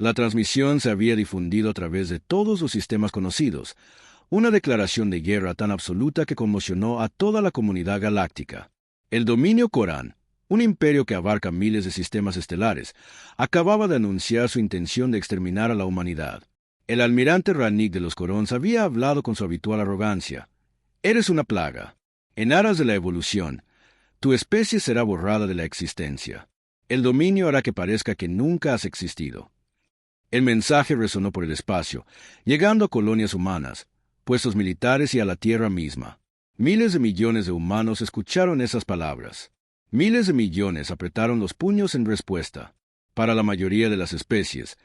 La transmisión se había difundido a través de todos los sistemas conocidos, una declaración de guerra tan absoluta que conmocionó a toda la comunidad galáctica. El dominio Corán, un imperio que abarca miles de sistemas estelares, acababa de anunciar su intención de exterminar a la humanidad. El almirante Rannick de los Corons había hablado con su habitual arrogancia. «Eres una plaga. En aras de la evolución, tu especie será borrada de la existencia. El dominio hará que parezca que nunca has existido». El mensaje resonó por el espacio, llegando a colonias humanas, puestos militares y a la Tierra misma. Miles de millones de humanos escucharon esas palabras. Miles de millones apretaron los puños en respuesta. Para la mayoría de las especies,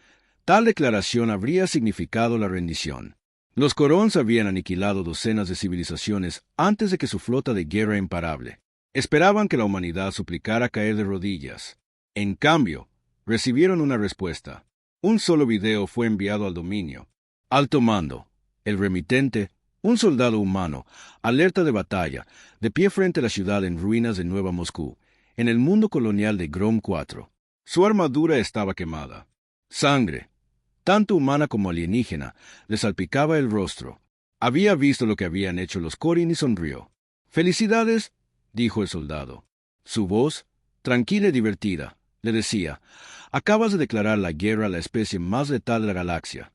tal declaración habría significado la rendición. Los Corons habían aniquilado docenas de civilizaciones antes de que su flota de guerra imparable. Esperaban que la humanidad suplicara caer de rodillas. En cambio, recibieron una respuesta. Un solo video fue enviado al dominio. Alto mando. El remitente, un soldado humano, alerta de batalla, de pie frente a la ciudad en ruinas de Nueva Moscú, en el mundo colonial de Grom 4. Su armadura estaba quemada. Sangre, tanto humana como alienígena, le salpicaba el rostro. Había visto lo que habían hecho los Corin y sonrió. «Felicidades», dijo el soldado. Su voz, tranquila y divertida, le decía: «Acabas de declarar la guerra a la especie más letal de la galaxia».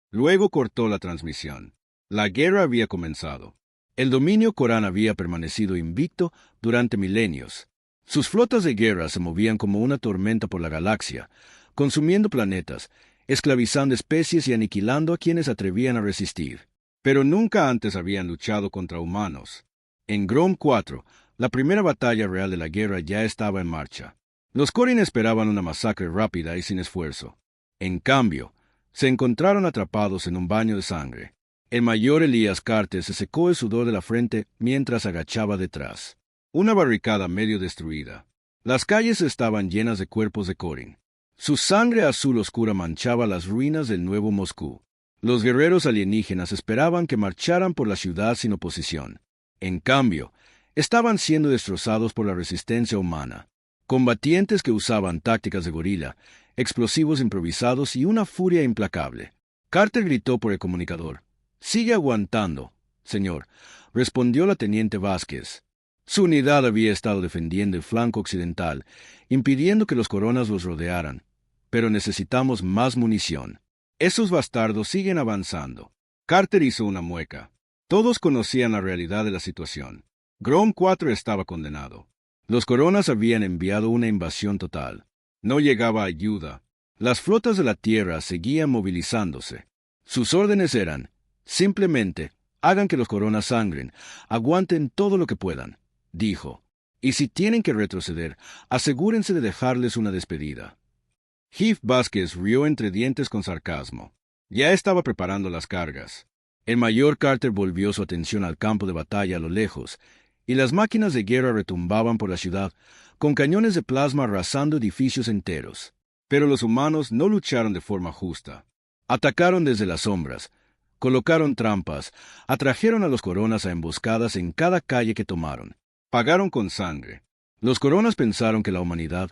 Luego cortó la transmisión. La guerra había comenzado. El dominio Corán había permanecido invicto durante milenios. Sus flotas de guerra se movían como una tormenta por la galaxia, consumiendo planetas, esclavizando especies y aniquilando a quienes atrevían a resistir. Pero nunca antes habían luchado contra humanos. En Grom 4, la primera batalla real de la guerra ya estaba en marcha. Los Corin esperaban una masacre rápida y sin esfuerzo. En cambio, se encontraron atrapados en un baño de sangre. El mayor Elías Carter se secó el sudor de la frente mientras agachaba detrás. Una barricada medio destruida. Las calles estaban llenas de cuerpos de Corin. Su sangre azul oscura manchaba las ruinas del Nuevo Moscú. Los guerreros alienígenas esperaban que marcharan por la ciudad sin oposición. En cambio, estaban siendo destrozados por la resistencia humana. Combatientes que usaban tácticas de gorila, explosivos improvisados y una furia implacable. Carter gritó por el comunicador. «Sigue aguantando, señor», respondió la teniente Vázquez. Su unidad había estado defendiendo el flanco occidental, impidiendo que los Coronas los rodearan. «Pero necesitamos más munición. Esos bastardos siguen avanzando». Carter hizo una mueca. Todos conocían la realidad de la situación. Grom 4 estaba condenado. Los Coronas habían enviado una invasión total. No llegaba ayuda. Las flotas de la Tierra seguían movilizándose. Sus órdenes eran: simplemente, hagan que los Coronas sangren, aguanten todo lo que puedan, dijo. Y si tienen que retroceder, asegúrense de dejarles una despedida. Jeff Vázquez rió entre dientes con sarcasmo. Ya estaba preparando las cargas. El mayor Carter volvió su atención al campo de batalla a lo lejos, y las máquinas de guerra retumbaban por la ciudad, con cañones de plasma arrasando edificios enteros. Pero los humanos no lucharon de forma justa. Atacaron desde las sombras, colocaron trampas, atrajeron a los Coronas a emboscadas en cada calle que tomaron. Pagaron con sangre. Los Coronas pensaron que la humanidad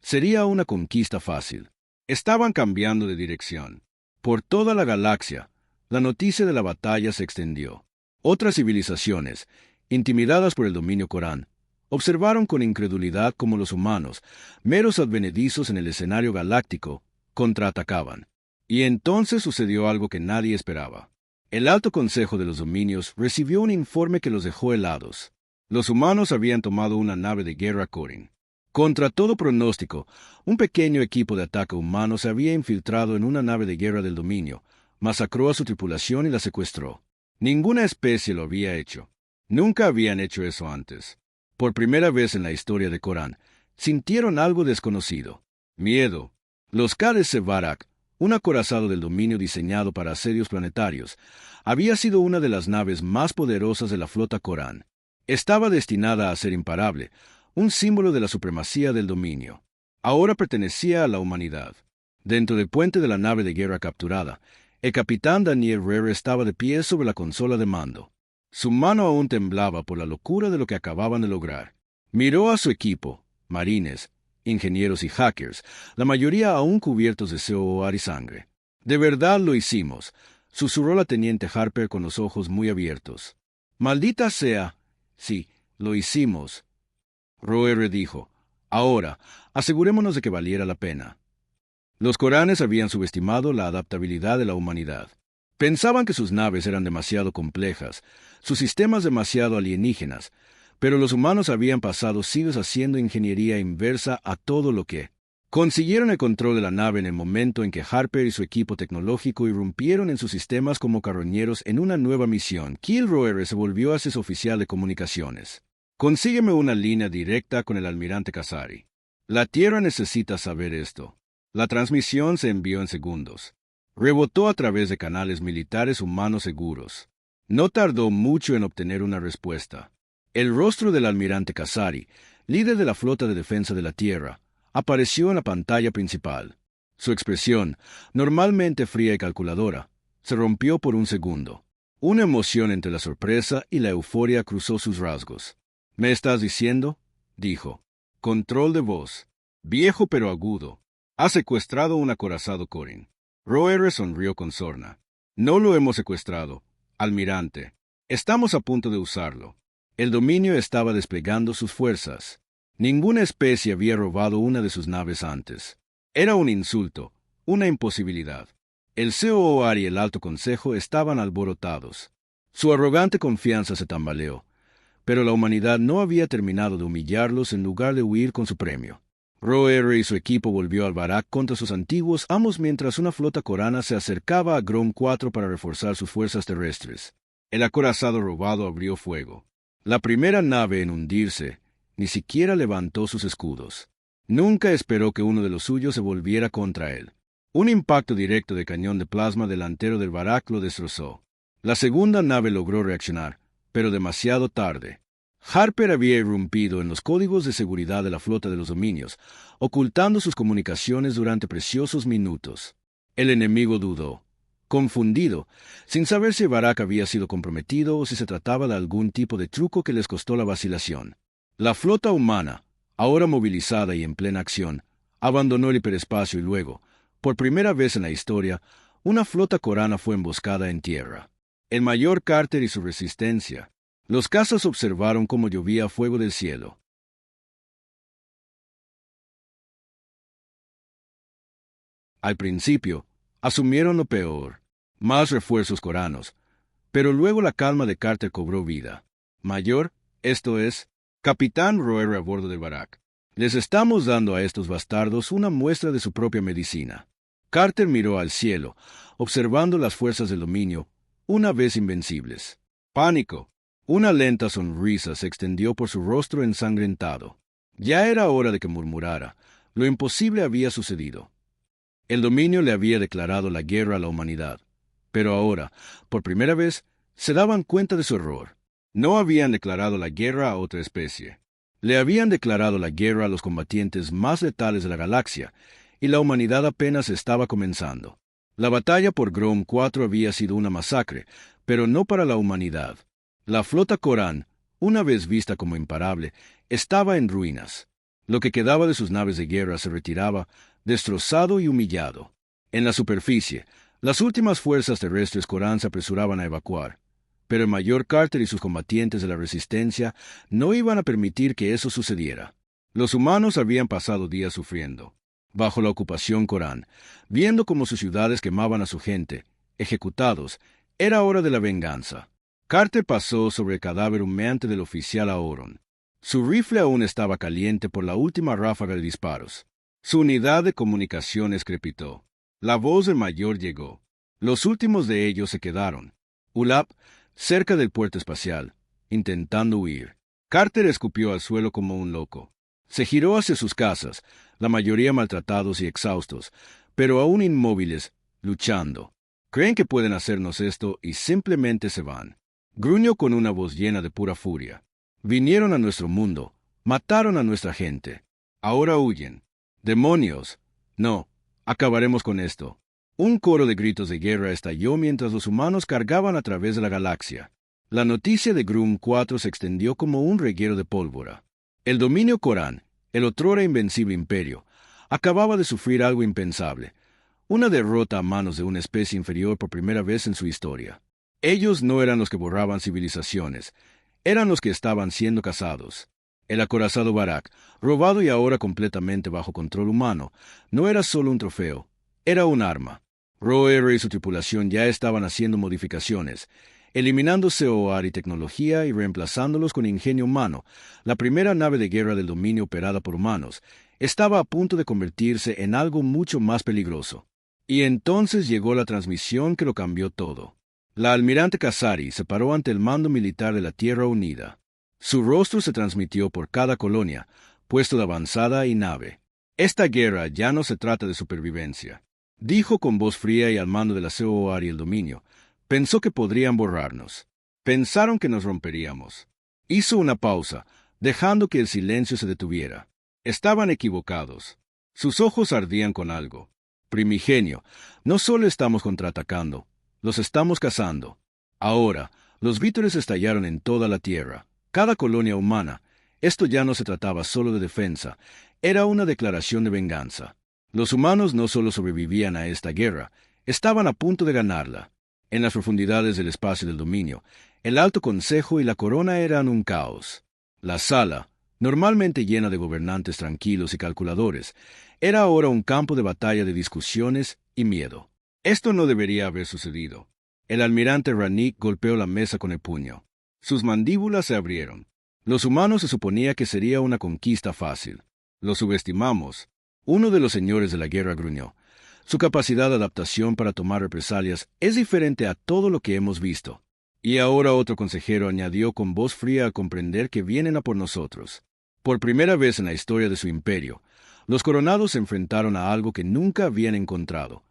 sería una conquista fácil. Estaban cambiando de dirección. Por toda la galaxia, la noticia de la batalla se extendió. Otras civilizaciones, intimidadas por el dominio Corán, observaron con incredulidad cómo los humanos, meros advenedizos en el escenario galáctico, contraatacaban. Y entonces sucedió algo que nadie esperaba. El Alto Consejo de los Dominios recibió un informe que los dejó helados. Los humanos habían tomado una nave de guerra Corin. Contra todo pronóstico, un pequeño equipo de ataque humano se había infiltrado en una nave de guerra del dominio, masacró a su tripulación y la secuestró. Ninguna especie lo había hecho. Nunca habían hecho eso antes. Por primera vez en la historia de Corán, sintieron algo desconocido. Miedo. Los Kades Sevarak, un acorazado del dominio diseñado para asedios planetarios, había sido una de las naves más poderosas de la flota Corán. Estaba destinada a ser imparable, un símbolo de la supremacía del dominio. Ahora pertenecía a la humanidad. Dentro del puente de la nave de guerra capturada, el capitán Daniel Rere estaba de pie sobre la consola de mando. Su mano aún temblaba por la locura de lo que acababan de lograr. Miró a su equipo, marines, ingenieros y hackers, la mayoría aún cubiertos de COR y sangre. «De verdad lo hicimos», susurró la teniente Harper con los ojos muy abiertos. «Maldita sea. Sí, lo hicimos», Roer dijo. «Ahora, asegurémonos de que valiera la pena». Los Coranes habían subestimado la adaptabilidad de la humanidad. Pensaban que sus naves eran demasiado complejas, sus sistemas demasiado alienígenas, pero los humanos habían pasado siglos haciendo ingeniería inversa a todo lo que. Consiguieron el control de la nave en el momento en que Harper y su equipo tecnológico irrumpieron en sus sistemas como carroñeros en una nueva misión. Keel Roer se volvió hacia su oficial de comunicaciones. «Consígueme una línea directa con el almirante Kasari. La Tierra necesita saber esto». La transmisión se envió en segundos. Rebotó a través de canales militares humanos seguros. No tardó mucho en obtener una respuesta. El rostro del almirante Kasari, líder de la flota de defensa de la Tierra, apareció en la pantalla principal. Su expresión, normalmente fría y calculadora, se rompió por un segundo. Una emoción entre la sorpresa y la euforia cruzó sus rasgos. «¿Me estás diciendo?», dijo. Control de voz. Viejo pero agudo. «Ha secuestrado un acorazado Corin». Roer sonrió con sorna. «No lo hemos secuestrado, almirante. Estamos a punto de usarlo». El dominio estaba desplegando sus fuerzas. Ninguna especie había robado una de sus naves antes. Era un insulto, una imposibilidad. El COR y el Alto Consejo estaban alborotados. Su arrogante confianza se tambaleó, pero la humanidad no había terminado de humillarlos en lugar de huir con su premio. Roer y su equipo volvió al Barak contra sus antiguos amos mientras una flota corana se acercaba a Grom 4 para reforzar sus fuerzas terrestres. El acorazado robado abrió fuego. La primera nave en hundirse ni siquiera levantó sus escudos. Nunca esperó que uno de los suyos se volviera contra él. Un impacto directo de cañón de plasma delantero del Barak lo destrozó. La segunda nave logró reaccionar, pero demasiado tarde. Harper había irrumpido en los códigos de seguridad de la flota de los dominios, ocultando sus comunicaciones durante preciosos minutos. El enemigo dudó, confundido, sin saber si Barak había sido comprometido o si se trataba de algún tipo de truco que les costó la vacilación. La flota humana, ahora movilizada y en plena acción, abandonó el hiperespacio y luego, por primera vez en la historia, una flota corana fue emboscada en tierra. El mayor Carter y su resistencia. Los cazas observaron cómo llovía fuego del cielo. Al principio, asumieron lo peor, más refuerzos coranos, pero luego la calma de Carter cobró vida. Mayor, esto es, Capitán Roer a bordo del Barak. Les estamos dando a estos bastardos una muestra de su propia medicina. Carter miró al cielo, observando las fuerzas del dominio, una vez invencibles. Pánico. Una lenta sonrisa se extendió por su rostro ensangrentado. Ya era hora de que murmurara. Lo imposible había sucedido. El dominio le había declarado la guerra a la humanidad. Pero ahora, por primera vez, se daban cuenta de su error. No habían declarado la guerra a otra especie. Le habían declarado la guerra a los combatientes más letales de la galaxia, y la humanidad apenas estaba comenzando. La batalla por Grom 4 había sido una masacre, pero no para la humanidad. La flota Corán, una vez vista como imparable, estaba en ruinas. Lo que quedaba de sus naves de guerra se retiraba, destrozado y humillado. En la superficie, las últimas fuerzas terrestres Corán se apresuraban a evacuar, pero el mayor Carter y sus combatientes de la resistencia no iban a permitir que eso sucediera. Los humanos habían pasado días sufriendo, bajo la ocupación Corán, viendo cómo sus ciudades quemaban a su gente, ejecutados. Era hora de la venganza. Carter pasó sobre el cadáver humeante del oficial Aoron. Su rifle aún estaba caliente por la última ráfaga de disparos. Su unidad de comunicaciones crepitó. La voz del mayor llegó. Los últimos de ellos se quedaron. Ulap, cerca del puerto espacial, intentando huir. Carter escupió al suelo como un loco. Se giró hacia sus casas, la mayoría maltratados y exhaustos, pero aún inmóviles, luchando. Creen que pueden hacernos esto y simplemente se van. Gruñó con una voz llena de pura furia. Vinieron a nuestro mundo, mataron a nuestra gente. Ahora huyen. ¡Demonios! No, acabaremos con esto. Un coro de gritos de guerra estalló mientras los humanos cargaban a través de la galaxia. La noticia de Grom 4 se extendió como un reguero de pólvora. El dominio Corán, El otrora invencible imperio acababa de sufrir algo impensable, una derrota a manos de una especie inferior por primera vez en su historia. Ellos no eran los que borraban civilizaciones, eran los que estaban siendo cazados. El acorazado Barak, robado y ahora completamente bajo control humano, no era solo un trofeo, era un arma. Roer y su tripulación ya estaban haciendo modificaciones, eliminando COR y tecnología y reemplazándolos con ingenio humano. La primera nave de guerra del dominio operada por humanos estaba a punto de convertirse en algo mucho más peligroso. Y entonces llegó la transmisión que lo cambió todo. La almirante Kazari se paró ante el mando militar de la Tierra Unida. Su rostro se transmitió por cada colonia, puesto de avanzada y nave. Esta guerra ya no se trata de supervivencia. Dijo con voz fría y al mando de la COR y el dominio. Pensó que podrían borrarnos. Pensaron que nos romperíamos. Hizo una pausa, dejando que el silencio se detuviera. Estaban equivocados. Sus ojos ardían con algo. Primigenio, no solo estamos contraatacando, los estamos cazando. Ahora, los vítores estallaron en toda la Tierra. Cada colonia humana. Esto ya no se trataba solo de defensa, era una declaración de venganza. Los humanos no solo sobrevivían a esta guerra, estaban a punto de ganarla. En las profundidades del espacio del dominio, el Alto Consejo y la Corona eran un caos. La sala, normalmente llena de gobernantes tranquilos y calculadores, era ahora un campo de batalla de discusiones y miedo. Esto no debería haber sucedido. El almirante Rannick golpeó la mesa con el puño. Sus mandíbulas se abrieron. Los humanos se suponía que sería una conquista fácil. Lo subestimamos. Uno de los señores de la guerra gruñó. Su capacidad de adaptación para tomar represalias es diferente a todo lo que hemos visto. Y ahora otro consejero añadió con voz fría a comprender que vienen a por nosotros. Por primera vez en la historia de su imperio, los coronados se enfrentaron a algo que nunca habían encontrado.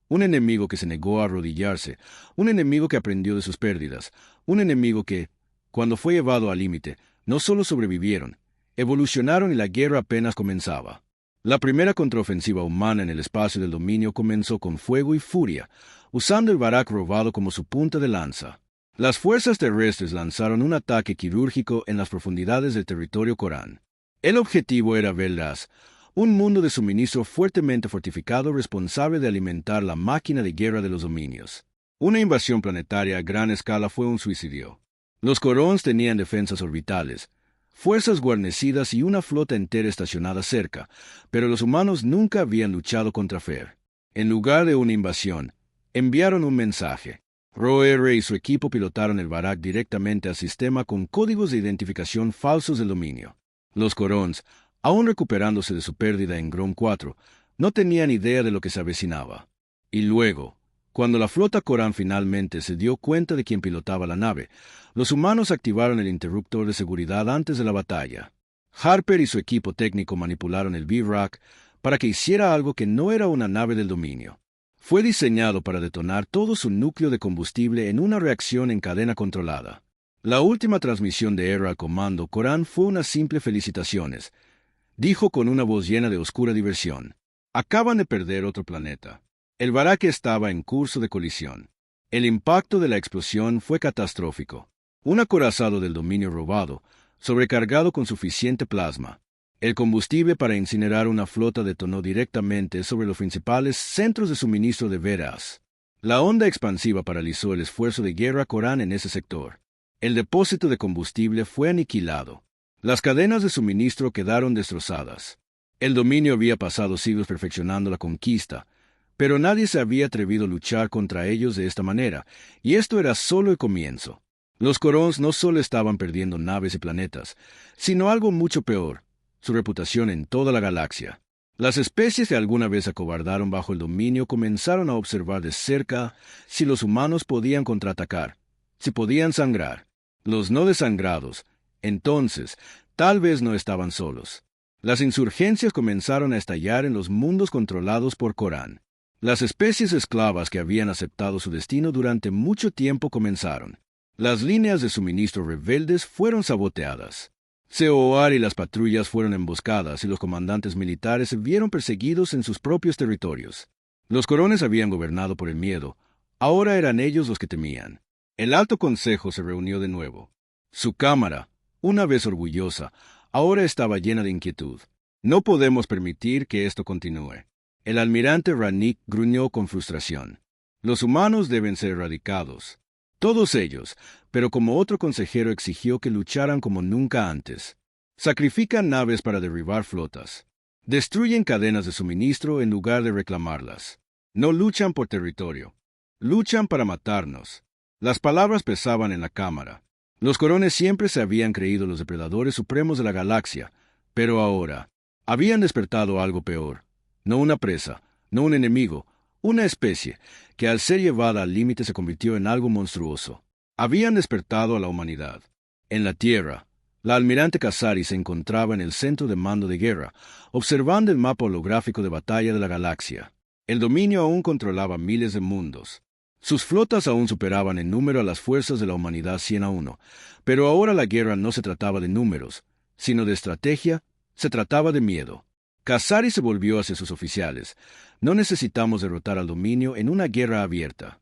Un enemigo que se negó a arrodillarse, un enemigo que aprendió de sus pérdidas, un enemigo que, cuando fue llevado al límite, no solo sobrevivieron, evolucionaron y la guerra apenas comenzaba. La primera contraofensiva humana en el espacio del dominio comenzó con fuego y furia, usando el Barak robado como su punta de lanza. Las fuerzas terrestres lanzaron un ataque quirúrgico en las profundidades del territorio Corán. El objetivo era Vel'Raz, un mundo de suministro fuertemente fortificado responsable de alimentar la máquina de guerra de los dominios. Una invasión planetaria a gran escala fue un suicidio. Los Corons tenían defensas orbitales, fuerzas guarnecidas y una flota entera estacionada cerca, pero los humanos nunca habían luchado contra Fer. En lugar de una invasión, enviaron un mensaje. Roer y su equipo pilotaron el Barak directamente al sistema con códigos de identificación falsos del dominio. Los Corons, aún recuperándose de su pérdida en Grom 4, no tenían idea de lo que se avecinaba. Y luego, cuando la flota Corán finalmente se dio cuenta de quién pilotaba la nave, los humanos activaron el interruptor de seguridad antes de la batalla. Harper y su equipo técnico manipularon el VRAC para que hiciera algo que no era una nave del dominio. Fue diseñado para detonar todo su núcleo de combustible en una reacción en cadena controlada. La última transmisión de Hera al comando Corán fue una simple felicitaciones. Dijo con una voz llena de oscura diversión. Acaban de perder otro planeta. El Barak estaba en curso de colisión. El impacto de la explosión fue catastrófico. Un acorazado del dominio robado, sobrecargado con suficiente plasma. El combustible para incinerar una flota detonó directamente sobre los principales centros de suministro de Vel'Raz. La onda expansiva paralizó el esfuerzo de guerra Corán en ese sector. El depósito de combustible fue aniquilado. Las cadenas de suministro quedaron destrozadas. El dominio había pasado siglos perfeccionando la conquista, pero nadie se había atrevido a luchar contra ellos de esta manera, y esto era solo el comienzo. Los Corons no solo estaban perdiendo naves y planetas, sino algo mucho peor, su reputación en toda la galaxia. Las especies que alguna vez acobardaron bajo el dominio comenzaron a observar de cerca si los humanos podían contraatacar, si podían sangrar. Los no desangrados, entonces, tal vez no estaban solos. Las insurgencias comenzaron a estallar en los mundos controlados por Corán. Las especies esclavas que habían aceptado su destino durante mucho tiempo comenzaron. Las líneas de suministro rebeldes fueron saboteadas. COR y las patrullas fueron emboscadas y los comandantes militares se vieron perseguidos en sus propios territorios. Los Corones habían gobernado por el miedo. Ahora eran ellos los que temían. El Alto Consejo se reunió de nuevo. Su cámara, una vez orgullosa, ahora estaba llena de inquietud. No podemos permitir que esto continúe. El almirante Rannick gruñó con frustración. Los humanos deben ser erradicados. Todos ellos, pero como otro consejero exigió que lucharan como nunca antes. Sacrifican naves para derribar flotas. Destruyen cadenas de suministro en lugar de reclamarlas. No luchan por territorio. Luchan para matarnos. Las palabras pesaban en la cámara. Los corones siempre se habían creído los depredadores supremos de la galaxia, pero ahora habían despertado algo peor. No una presa, no un enemigo, una especie que al ser llevada al límite se convirtió en algo monstruoso. Habían despertado a la humanidad. En la Tierra, la almirante Cassari se encontraba en el centro de mando de guerra, observando el mapa holográfico de batalla de la galaxia. El dominio aún controlaba miles de mundos. Sus flotas aún superaban en número a las fuerzas de la humanidad 100-1, pero ahora la guerra no se trataba de números, sino de estrategia, se trataba de miedo. Cassari se volvió hacia sus oficiales. No necesitamos derrotar al dominio en una guerra abierta.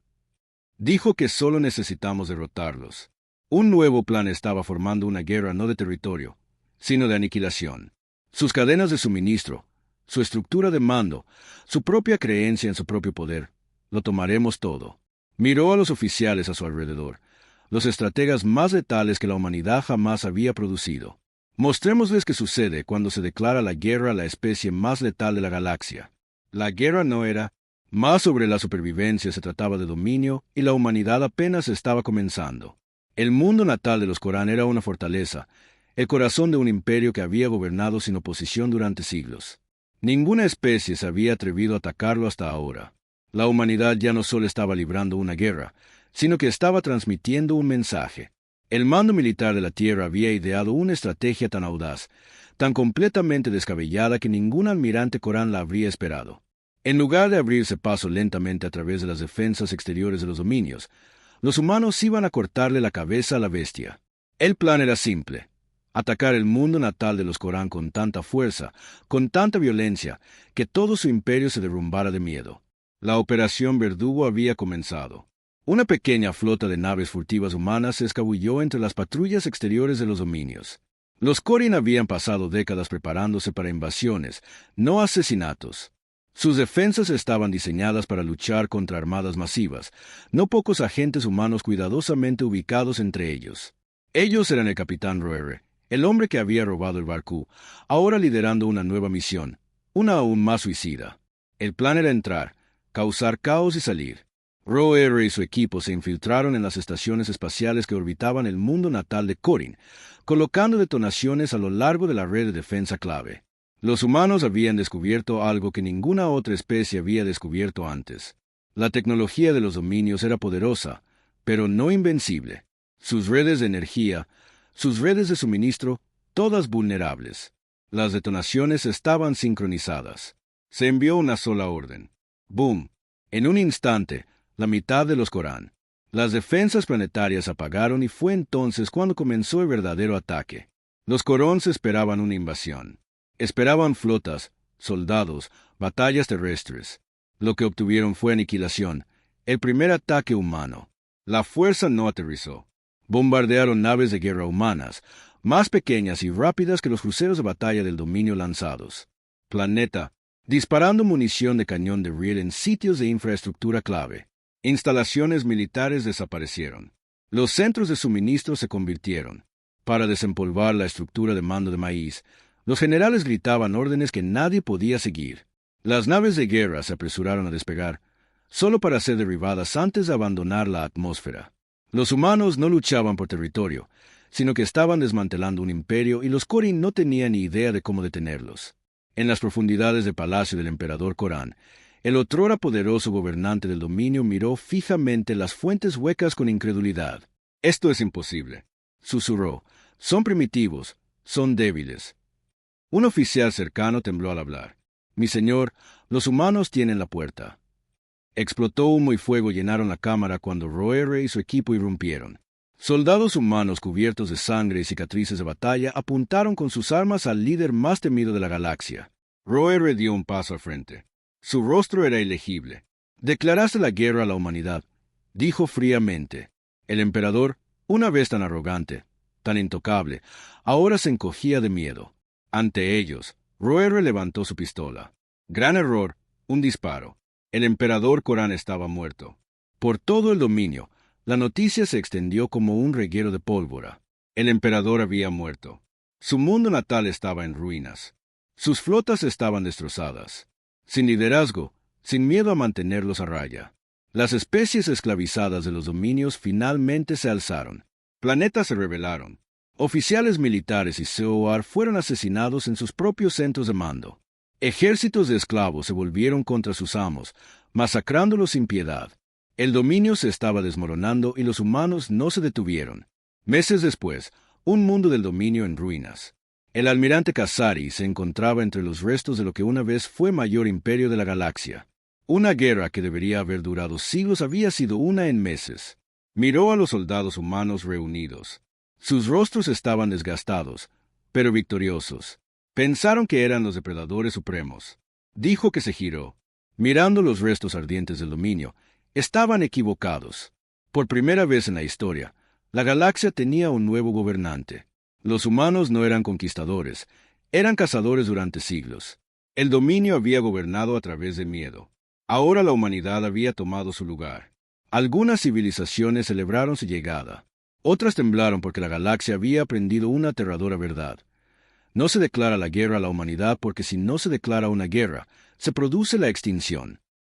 Dijo que solo necesitamos derrotarlos. Un nuevo plan estaba formando una guerra no de territorio, sino de aniquilación. Sus cadenas de suministro, su estructura de mando, su propia creencia en su propio poder, lo tomaremos todo. Miró a los oficiales a su alrededor, los estrategas más letales que la humanidad jamás había producido. Mostrémosles qué sucede cuando se declara la guerra a la especie más letal de la galaxia. La guerra no era más sobre la supervivencia, se trataba de dominio y la humanidad apenas estaba comenzando. El mundo natal de los Corán era una fortaleza, el corazón de un imperio que había gobernado sin oposición durante siglos. Ninguna especie se había atrevido a atacarlo hasta ahora. La humanidad ya no solo estaba librando una guerra, sino que estaba transmitiendo un mensaje. El mando militar de la Tierra había ideado una estrategia tan audaz, tan completamente descabellada que ningún almirante Corán la habría esperado. En lugar de abrirse paso lentamente a través de las defensas exteriores de los dominios, los humanos iban a cortarle la cabeza a la bestia. El plan era simple: atacar el mundo natal de los Corán con tanta fuerza, con tanta violencia, que todo su imperio se derrumbara de miedo. La operación Verdugo había comenzado. Una pequeña flota de naves furtivas humanas se escabulló entre las patrullas exteriores de los dominios. Los Corin habían pasado décadas preparándose para invasiones, no asesinatos. Sus defensas estaban diseñadas para luchar contra armadas masivas, no pocos agentes humanos cuidadosamente ubicados entre ellos. Ellos eran el capitán Roere, el hombre que había robado el Barcú, ahora liderando una nueva misión, una aún más suicida. El plan era entrar, causar caos y salir. Roere y su equipo se infiltraron en las estaciones espaciales que orbitaban el mundo natal de Corin, colocando detonaciones a lo largo de la red de defensa clave. Los humanos habían descubierto algo que ninguna otra especie había descubierto antes. La tecnología de los dominios era poderosa, pero no invencible. Sus redes de energía, sus redes de suministro, todas vulnerables. Las detonaciones estaban sincronizadas. Se envió una sola orden. ¡Boom! En un instante, la mitad de los Corán. Las defensas planetarias apagaron y fue entonces cuando comenzó el verdadero ataque. Los Corons esperaban una invasión. Esperaban flotas, soldados, batallas terrestres. Lo que obtuvieron fue aniquilación, el primer ataque humano. La fuerza no aterrizó. Bombardearon naves de guerra humanas, más pequeñas y rápidas que los cruceros de batalla del dominio lanzados. Planeta, disparando munición de cañón de riel en sitios de infraestructura clave. Instalaciones militares desaparecieron. Los centros de suministro se convirtieron. Para desempolvar la estructura de mando de maíz, los generales gritaban órdenes que nadie podía seguir. Las naves de guerra se apresuraron a despegar, solo para ser derribadas antes de abandonar la atmósfera. Los humanos no luchaban por territorio, sino que estaban desmantelando un imperio y los Corin no tenían ni idea de cómo detenerlos. En las profundidades del palacio del emperador Corán, el otrora poderoso gobernante del dominio miró fijamente las fuentes huecas con incredulidad. «Esto es imposible», susurró. «Son primitivos, son débiles». Un oficial cercano tembló al hablar. «Mi señor, los humanos tienen la puerta». Explotó humo y fuego llenaron la cámara cuando Roere y su equipo irrumpieron. Soldados humanos cubiertos de sangre y cicatrices de batalla apuntaron con sus armas al líder más temido de la galaxia. Roere dio un paso al frente. Su rostro era ilegible. «Declaraste la guerra a la humanidad», dijo fríamente. El emperador, una vez tan arrogante, tan intocable, ahora se encogía de miedo. Ante ellos, Roer levantó su pistola. Gran error, un disparo. El emperador Corán estaba muerto. Por todo el dominio, la noticia se extendió como un reguero de pólvora. El emperador había muerto. Su mundo natal estaba en ruinas. Sus flotas estaban destrozadas. Sin liderazgo, sin miedo a mantenerlos a raya. Las especies esclavizadas de los dominios finalmente se alzaron. Planetas se rebelaron. Oficiales militares y Seoar fueron asesinados en sus propios centros de mando. Ejércitos de esclavos se volvieron contra sus amos, masacrándolos sin piedad. El dominio se estaba desmoronando y los humanos no se detuvieron. Meses después, un mundo del dominio en ruinas. El almirante Kasari se encontraba entre los restos de lo que una vez fue mayor imperio de la galaxia. Una guerra que debería haber durado siglos había sido una en meses. Miró a los soldados humanos reunidos. Sus rostros estaban desgastados, pero victoriosos. Pensaron que eran los depredadores supremos. Dijo que se giró. Mirando los restos ardientes del dominio, estaban equivocados. Por primera vez en la historia, la galaxia tenía un nuevo gobernante. Los humanos no eran conquistadores, eran cazadores durante siglos. El dominio había gobernado a través de miedo. Ahora la humanidad había tomado su lugar. Algunas civilizaciones celebraron su llegada. Otras temblaron porque la galaxia había aprendido una aterradora verdad. No se declara la guerra a la humanidad porque si no se declara una guerra, se produce la extinción.